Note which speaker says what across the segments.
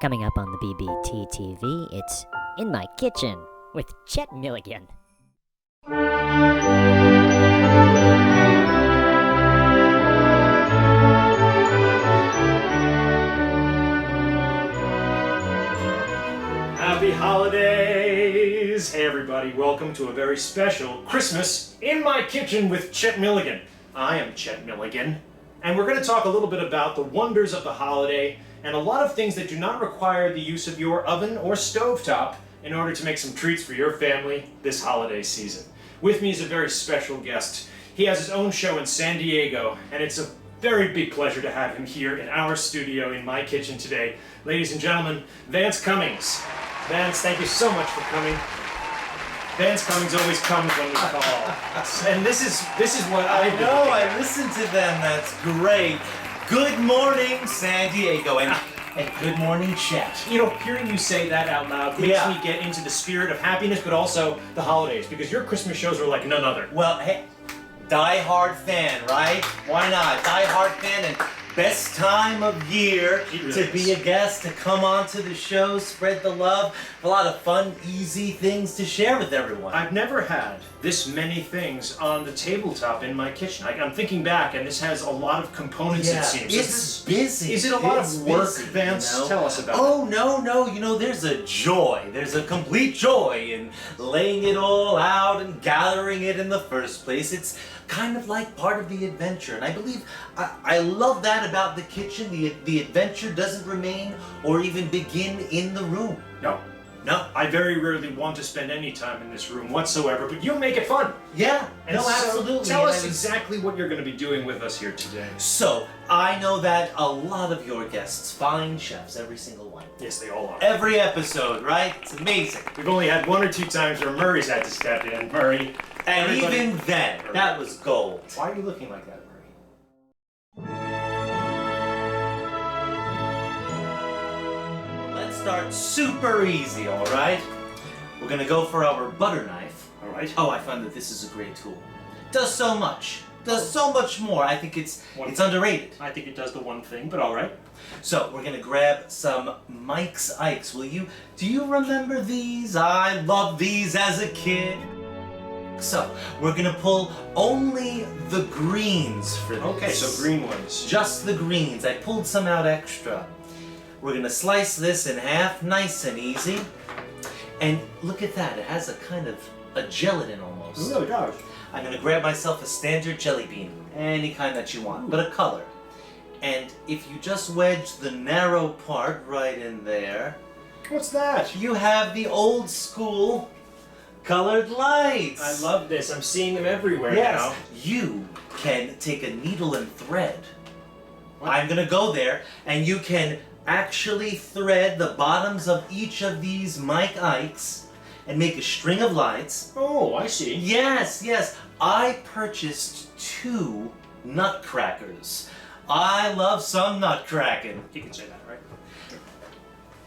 Speaker 1: Coming up on the BBT TV, it's In My Kitchen with Chet Milligan.
Speaker 2: Happy holidays! Hey everybody, welcome to a very special Christmas in my kitchen with Chet Milligan. I am Chet Milligan, and we're going to talk a little bit about the wonders of the holiday and a lot of things that do not require the use of your oven or stovetop in order to make some treats for your family this holiday season. With me is a very special guest. He has his own show in San Diego, and it's a very big pleasure to have him here in our studio in my kitchen today. Ladies and gentlemen, Vance Cummings. Vance, thank you so much for coming. Vance Cummings always comes when we call. And this is what I do.
Speaker 3: I listen to them. That's great. Good morning, San Diego, and good morning, Chet.
Speaker 2: You know, hearing you say that out loud makes me get into the spirit of happiness, but also the holidays, because your Christmas shows are like none other.
Speaker 3: Well, hey, die-hard fan, right? Why not? Die-hard fan, and best time of year to be a guest, to come onto the show, spread the love, a lot of fun, easy things to share with everyone.
Speaker 2: I've never had this many things on the tabletop in my kitchen. I'm thinking back, and this has a lot of components, it seems.
Speaker 3: It's busy.
Speaker 2: Is it a lot of work, Vance?
Speaker 3: You know?
Speaker 2: Tell us about it.
Speaker 3: Oh, no. You know, there's a joy. There's a complete joy in laying it all out and gathering it in the first place. It's kind of like part of the adventure. And I believe, I love that about the kitchen. The adventure doesn't remain or even begin in the room.
Speaker 2: No, I very rarely want to spend any time in this room whatsoever, but you make it fun.
Speaker 3: Yeah,
Speaker 2: And
Speaker 3: no,
Speaker 2: so
Speaker 3: absolutely.
Speaker 2: Tell
Speaker 3: And
Speaker 2: us exactly what you're going to be doing with us here today.
Speaker 3: So, I know that a lot of your guests, fine chefs, every single one.
Speaker 2: Yes, they all are.
Speaker 3: Every episode, right? It's amazing.
Speaker 2: We've only had one or two times where Murray's had to step in. Murray.
Speaker 3: And
Speaker 2: everybody-
Speaker 3: even then, that was gold.
Speaker 2: Why are you looking like that, Murray?
Speaker 3: Let's start super easy, all right? We're gonna go for our butter knife.
Speaker 2: All right.
Speaker 3: Oh, I found that this is a great tool. Does so much. Does so much more. I think it's underrated.
Speaker 2: I think it does the one thing, but all right.
Speaker 3: So we're gonna grab some Mike's Ikes. Do you remember these? I loved these as a kid. So we're gonna pull only the greens for this.
Speaker 2: Okay, so green ones.
Speaker 3: Just the greens. I pulled some out extra. We're gonna slice this in half, nice and easy. And look at that, it has a kind of a gelatin almost.
Speaker 2: It really does.
Speaker 3: I'm gonna grab myself a standard jelly bean, any kind that you want, but a color. And if you just wedge the narrow part right in there,
Speaker 2: What's that?
Speaker 3: you have the old school colored lights.
Speaker 2: I love this. I'm seeing them everywhere
Speaker 3: Yes,
Speaker 2: now.
Speaker 3: you can take a needle and thread.
Speaker 2: What?
Speaker 3: I'm gonna go there, and you can actually thread the bottoms of each of these Mike Ikes and make a string of lights.
Speaker 2: Oh, I see.
Speaker 3: Yes. I purchased 2 nutcrackers. I love some nutcracking.
Speaker 2: You can say that, right?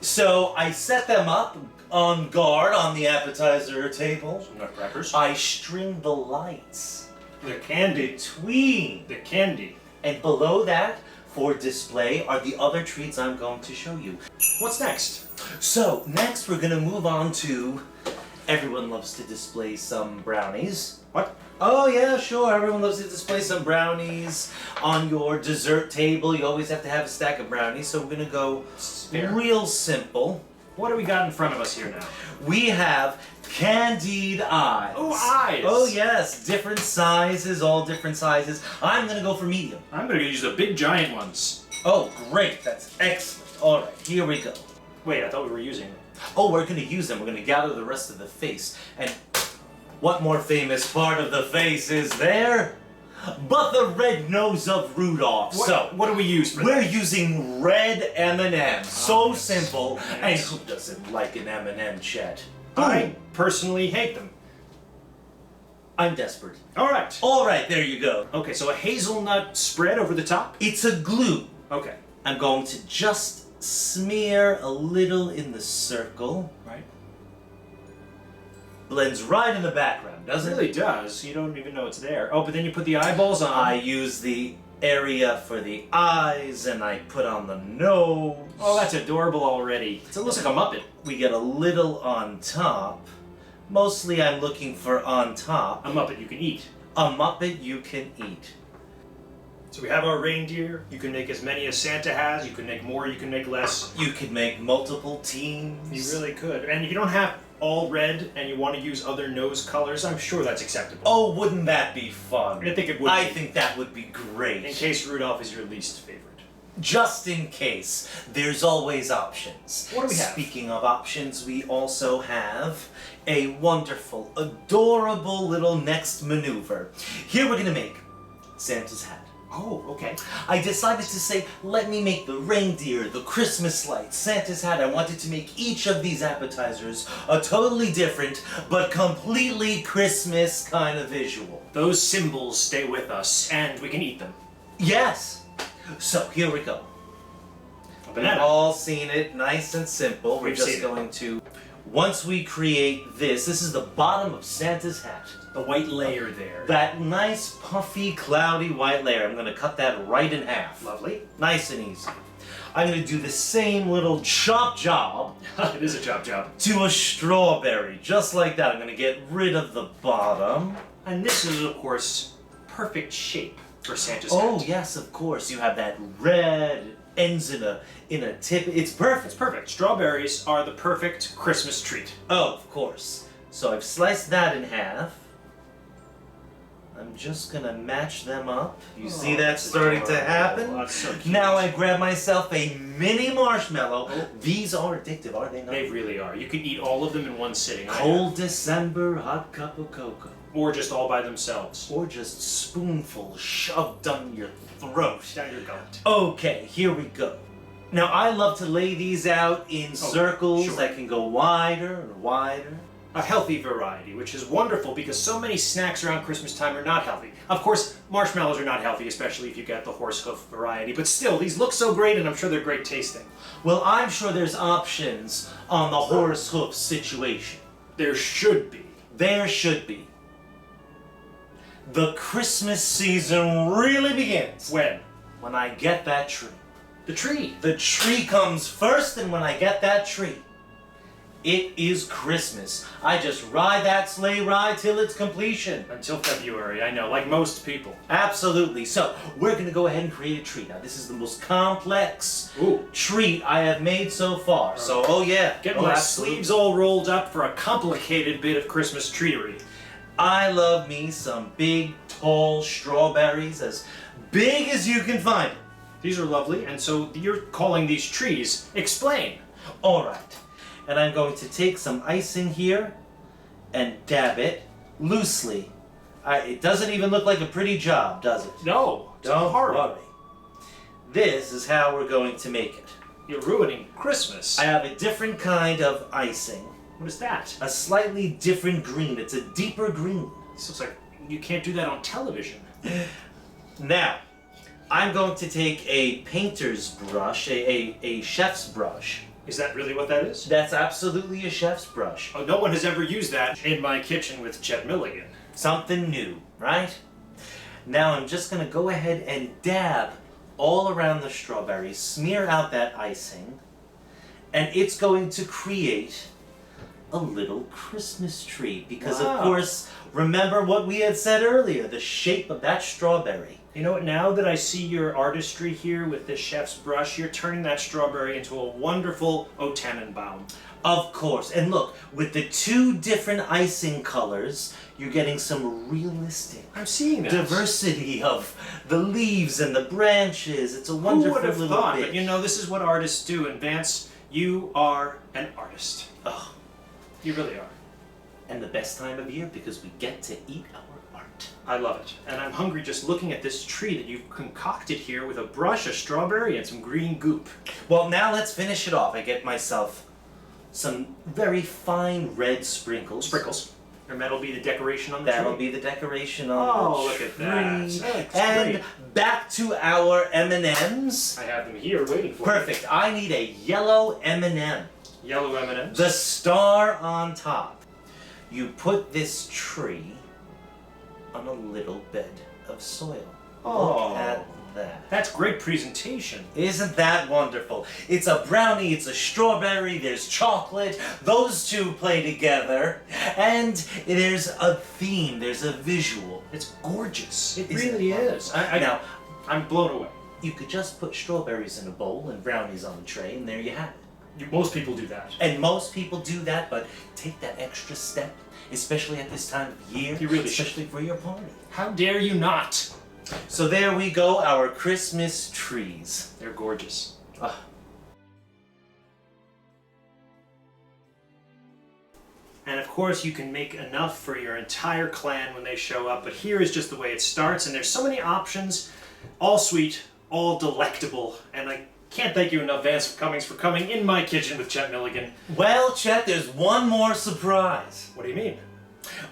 Speaker 3: So I set them up on guard on the appetizer table.
Speaker 2: Some nutcrackers.
Speaker 3: I string the lights
Speaker 2: The candy.
Speaker 3: between.
Speaker 2: The candy.
Speaker 3: And below that, for display, are the other treats I'm going to show you.
Speaker 2: What's next?
Speaker 3: So, next we're gonna move on to, everyone loves to display some brownies.
Speaker 2: What?
Speaker 3: Oh yeah, sure, everyone loves to display some brownies on your dessert table. You always have to have a stack of brownies, so we're gonna go
Speaker 2: Spare.
Speaker 3: real simple.
Speaker 2: What do we got in front of us here now?
Speaker 3: We have candied eyes.
Speaker 2: Oh, eyes!
Speaker 3: Oh yes, different sizes, all different sizes. I'm gonna go for medium.
Speaker 2: I'm going to use the big giant ones.
Speaker 3: Oh, great, that's excellent. All right, here we go.
Speaker 2: Wait, I thought we were using them.
Speaker 3: Oh, we're gonna use them. We're gonna gather the rest of the face. And what more famous part of the face is there but the red nose of Rudolph?
Speaker 2: What do we use for
Speaker 3: we're
Speaker 2: that?
Speaker 3: using red M&M. So
Speaker 2: yes.
Speaker 3: simple.
Speaker 2: Yes.
Speaker 3: And who doesn't like an M&M, Chet?
Speaker 2: I personally hate them.
Speaker 3: I'm desperate.
Speaker 2: All right.
Speaker 3: All right, there you go.
Speaker 2: Okay, so a hazelnut spread over the top?
Speaker 3: It's a glue.
Speaker 2: Okay.
Speaker 3: I'm going to just smear a little in the circle.
Speaker 2: Right.
Speaker 3: Blends right in the background,
Speaker 2: It
Speaker 3: doesn't
Speaker 2: really does. You don't even know it's there. Oh, but then you put the eyeballs on.
Speaker 3: I use the area for the eyes, and I put on the nose.
Speaker 2: Oh, that's adorable already. It looks like a Muppet.
Speaker 3: We get a little on top. Mostly I'm looking for on top.
Speaker 2: A Muppet you can eat.
Speaker 3: A Muppet you can eat.
Speaker 2: So we have our reindeer. You can make as many as Santa has. You can make more, you can make less.
Speaker 3: You could make multiple teams.
Speaker 2: You really could. And if you don't have all red and you want to use other nose colors, I'm sure that's acceptable.
Speaker 3: Oh, wouldn't that be fun?
Speaker 2: I think it would
Speaker 3: I
Speaker 2: be.
Speaker 3: think that would be great.
Speaker 2: In case Rudolph is your least favorite.
Speaker 3: Just in case, there's always options.
Speaker 2: What do we have?
Speaker 3: Speaking of options, we also have a wonderful, adorable little next maneuver. Here we're gonna make Santa's hat.
Speaker 2: Oh, okay.
Speaker 3: I decided to say, let me make the reindeer, the Christmas lights, Santa's hat. I wanted to make each of these appetizers a totally different, but completely Christmas kind of visual.
Speaker 2: Those symbols stay with us, and we can eat them.
Speaker 3: Yes! So, here we go.
Speaker 2: A
Speaker 3: We've
Speaker 2: banana.
Speaker 3: all seen it, nice and simple. We're
Speaker 2: We've
Speaker 3: just
Speaker 2: seen it.
Speaker 3: going to, once we create this is the bottom of Santa's hat.
Speaker 2: The white layer there.
Speaker 3: That nice, puffy, cloudy white layer. I'm going to cut that right in half.
Speaker 2: Lovely.
Speaker 3: Nice and easy. I'm going to do the same little chop job
Speaker 2: It is a chop job.
Speaker 3: to a strawberry. Just like that. I'm going to get rid of the bottom.
Speaker 2: And this is, of course, perfect shape for Santa's
Speaker 3: Oh,
Speaker 2: hat.
Speaker 3: yes, of course. You have that red, ends in a tip. It's perfect.
Speaker 2: It's perfect. Strawberries are the perfect Christmas treat.
Speaker 3: Oh, of course. So I've sliced that in half. I'm just gonna match them up. You see that
Speaker 2: that's
Speaker 3: starting to
Speaker 2: adorable.
Speaker 3: happen?
Speaker 2: That's so cute.
Speaker 3: Now I grab myself a mini marshmallow.
Speaker 2: Oh.
Speaker 3: These are addictive, are they not?
Speaker 2: They really are. You can eat all of them in one sitting.
Speaker 3: Cold December hot cup of cocoa.
Speaker 2: Or just all by themselves.
Speaker 3: Or just spoonful shoved down your throat.
Speaker 2: Down your gullet.
Speaker 3: Okay, here we go. Now I love to lay these out in circles
Speaker 2: sure.
Speaker 3: that can go wider and wider.
Speaker 2: A healthy variety, which is wonderful because so many snacks around Christmas time are not healthy. Of course, marshmallows are not healthy, especially if you get the horse hoof variety, but still, these look so great and I'm sure they're great tasting.
Speaker 3: Well, I'm sure there's options on the horse hoof situation.
Speaker 2: There should be.
Speaker 3: There should be. The Christmas season really begins
Speaker 2: When?
Speaker 3: when I get that tree.
Speaker 2: The tree.
Speaker 3: The tree comes first, and when I get that tree, it is Christmas. I just ride that sleigh ride till its completion.
Speaker 2: Until February, I know, like most people.
Speaker 3: Absolutely. So, we're going to go ahead and create a tree. Now, this is the most complex
Speaker 2: Ooh.
Speaker 3: treat I have made so far. So, oh yeah.
Speaker 2: Get
Speaker 3: Oh,
Speaker 2: my
Speaker 3: absolutely.
Speaker 2: sleeves all rolled up for a complicated bit of Christmas treatery.
Speaker 3: I love me some big, tall strawberries, as big as you can find.
Speaker 2: These are lovely, and so you're calling these trees. Explain.
Speaker 3: All right. And I'm going to take some icing here and dab it loosely. It doesn't even look like a pretty job, does it?
Speaker 2: No, it's
Speaker 3: Don't
Speaker 2: horrible.
Speaker 3: worry. This is how we're going to make it.
Speaker 2: You're ruining Christmas.
Speaker 3: I have a different kind of icing.
Speaker 2: What is that?
Speaker 3: A slightly different green. It's a deeper green.
Speaker 2: This looks like you can't do that on television.
Speaker 3: Now, I'm going to take a painter's brush, a chef's brush.
Speaker 2: Is that really what that is?
Speaker 3: That's absolutely a chef's brush.
Speaker 2: Oh, no one has ever used that in my kitchen with Chet Milligan.
Speaker 3: Something new, right? Now I'm just going to go ahead and dab all around the strawberries, smear out that icing, and it's going to create a little Christmas tree. Because
Speaker 2: Wow.
Speaker 3: of course, remember what we had said earlier, the shape of that strawberry.
Speaker 2: You know what, now that I see your artistry here with this chef's brush, you're turning that strawberry into a wonderful O Tannenbaum.
Speaker 3: Of course, and look, with the two different icing colors, you're getting some realistic
Speaker 2: I'm seeing that.
Speaker 3: diversity of the leaves and the branches. It's a
Speaker 2: Who
Speaker 3: wonderful
Speaker 2: would have
Speaker 3: little
Speaker 2: thought?
Speaker 3: bit.
Speaker 2: But you know, this is what artists do, and Vance, you are an artist.
Speaker 3: Oh,
Speaker 2: You really are.
Speaker 3: and the best time of year because we get to eat our art.
Speaker 2: I love it. And I'm hungry just looking at this tree that you've concocted here with a brush, a strawberry, and some green goop.
Speaker 3: Well, now let's finish it off. I get myself some very fine red sprinkles.
Speaker 2: Sprinkles. And that'll be the decoration on the
Speaker 3: That'll
Speaker 2: tree.
Speaker 3: be the decoration on the
Speaker 2: Oh, look
Speaker 3: tree.
Speaker 2: at that. That's
Speaker 3: And
Speaker 2: great.
Speaker 3: back to our M&Ms.
Speaker 2: I have them here waiting for
Speaker 3: Perfect. I need a yellow M&M.
Speaker 2: me. Yellow M&Ms.
Speaker 3: The star on top. You put this tree on a little bed of soil.
Speaker 2: Oh.
Speaker 3: Look at that.
Speaker 2: That's great presentation.
Speaker 3: Isn't that wonderful? It's a brownie, it's a strawberry, there's chocolate, those two play together, and there's a theme, there's a visual.
Speaker 2: It's gorgeous. It
Speaker 3: Isn't
Speaker 2: really
Speaker 3: it
Speaker 2: is.
Speaker 3: Now,
Speaker 2: I'm blown away.
Speaker 3: you could just put strawberries in a bowl and brownies on a tray, and there you have it.
Speaker 2: Most people do that.
Speaker 3: And most people do that, but take that extra step, especially at this time of year,
Speaker 2: You really
Speaker 3: especially for your party.
Speaker 2: How dare you not?
Speaker 3: So there we go, our Christmas trees.
Speaker 2: They're gorgeous.
Speaker 3: Ah.
Speaker 2: And of course, you can make enough for your entire clan when they show up, but here is just the way it starts, and there's so many options, all sweet, all delectable, and I can't thank you enough, Vance Cummings, for coming in my kitchen with Chet Milligan.
Speaker 3: Well, Chet, there's one more surprise.
Speaker 2: What do you mean?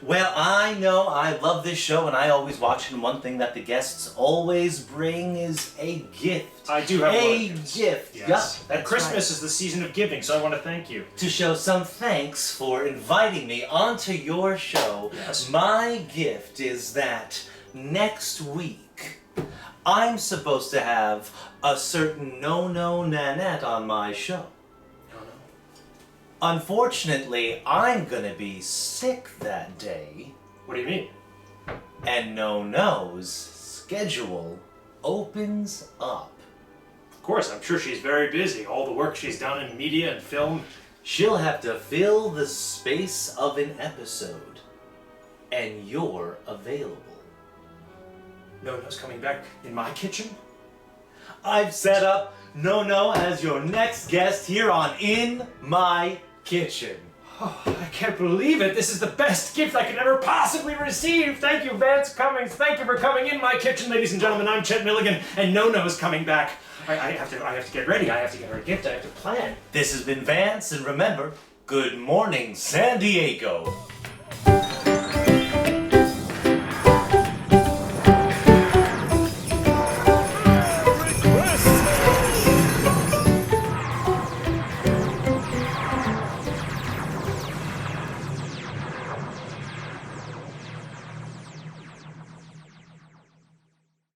Speaker 3: Well, I know I love this show and I always watch it, and one thing that the guests always bring is a gift.
Speaker 2: I do have
Speaker 3: a
Speaker 2: one.
Speaker 3: gift.
Speaker 2: Yes.
Speaker 3: Yup,
Speaker 2: And
Speaker 3: that's
Speaker 2: Christmas
Speaker 3: right.
Speaker 2: is the season of giving, so I want to thank you.
Speaker 3: To show some thanks for inviting me onto your show,
Speaker 2: Yes.
Speaker 3: my gift is that next week I'm supposed to have a certain no-no Nanette on my show.
Speaker 2: No, no.
Speaker 3: Unfortunately, I'm gonna be sick that day,
Speaker 2: What do you mean?
Speaker 3: and No-No's schedule opens up.
Speaker 2: Of course, I'm sure she's very busy. All the work she's done in media and film.
Speaker 3: She'll have to fill the space of an episode, and you're available.
Speaker 2: No-No's coming back in my kitchen?
Speaker 3: I've set up No-No as your next guest here on In My Kitchen.
Speaker 2: Oh, I can't believe it. This is the best gift I could ever possibly receive. Thank you, Vance Cummings. Thank you for coming in my kitchen, ladies and gentlemen. I'm Chet Milligan, and No-No's coming back. I have to get ready. I have to get her a gift. I have to plan.
Speaker 3: This has been Vance, and remember, good morning, San Diego.